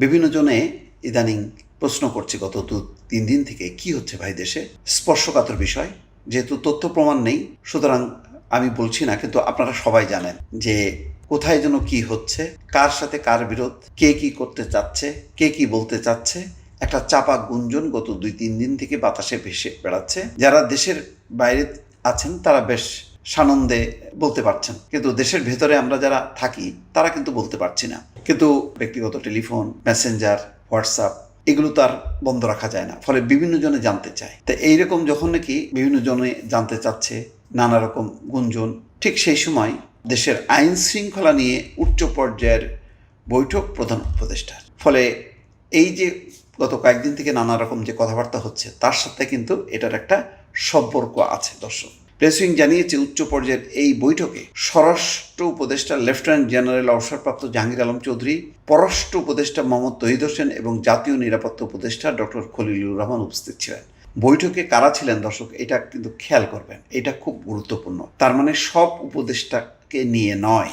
বিভিন্ন জনে ইদানিং প্রশ্ন করছে গত 3 দিন থেকে কি হচ্ছে ভাই দেশে। স্পর্শকাতর বিষয়, যেহেতু তথ্য প্রমাণ নেই সুতরাং আমি বলছি না, কিন্তু আপনারা সবাই জানেন যে কোথায় যেন কি হচ্ছে, কার সাথে কার বিরোধ, কে কি করতে চাচ্ছে, কে কি বলতে চাচ্ছে, একটা চাপা গুঞ্জন গত 2-3 দিন থেকে বাতাসে ভেসে বেড়াচ্ছে। যারা দেশের বাইরে আছেন তারা বেশ সানন্দে বলতে পারছেন, কিন্তু দেশের ভেতরে আমরা যারা থাকি তারা কিন্তু বলতে পারছি না। কিন্তু ব্যক্তিগত টেলিফোন, মেসেঞ্জার, হোয়াটসঅ্যাপ এগুলো তো আর বন্ধ রাখা যায় না, ফলে বিভিন্ন জনে জানতে চায়। তো এইরকম যখন নাকি বিভিন্ন জনে জানতে চাচ্ছে, নানা রকম গুঞ্জন, ঠিক সেই সময় দেশের আইন শৃঙ্খলা নিয়ে উচ্চ পর্যায়ের বৈঠক প্রধান উপদেষ্টার। ফলে এই যে গত কয়েকদিন থেকে নানা রকম যে কথাবার্তা হচ্ছে তার সাথে কিন্তু এটার একটা সম্পর্ক আছে। দর্শক, প্রেস উইং জানিয়েছে উচ্চ পর্যায়ের এই বৈঠকে স্বরাষ্ট্র উপদেষ্টা লেফটেন্যান্ট জেনারেল অবসরপ্রাপ্ত জাহাঙ্গীর আলম চৌধুরী, পররাষ্ট্র উপদেষ্টা মোহাম্মদ তৌহিদ হোসেন এবং জাতীয় নিরাপত্তা উপদেষ্টা ডক্টর খলিলুর রহমান উপস্থিত ছিলেন। বৈঠকে কারা ছিলেন দর্শক, এটা কিন্তু খেয়াল করবেন, এটা খুব গুরুত্বপূর্ণ। তার মানে সব উপদেষ্টাকে নিয়ে নয়।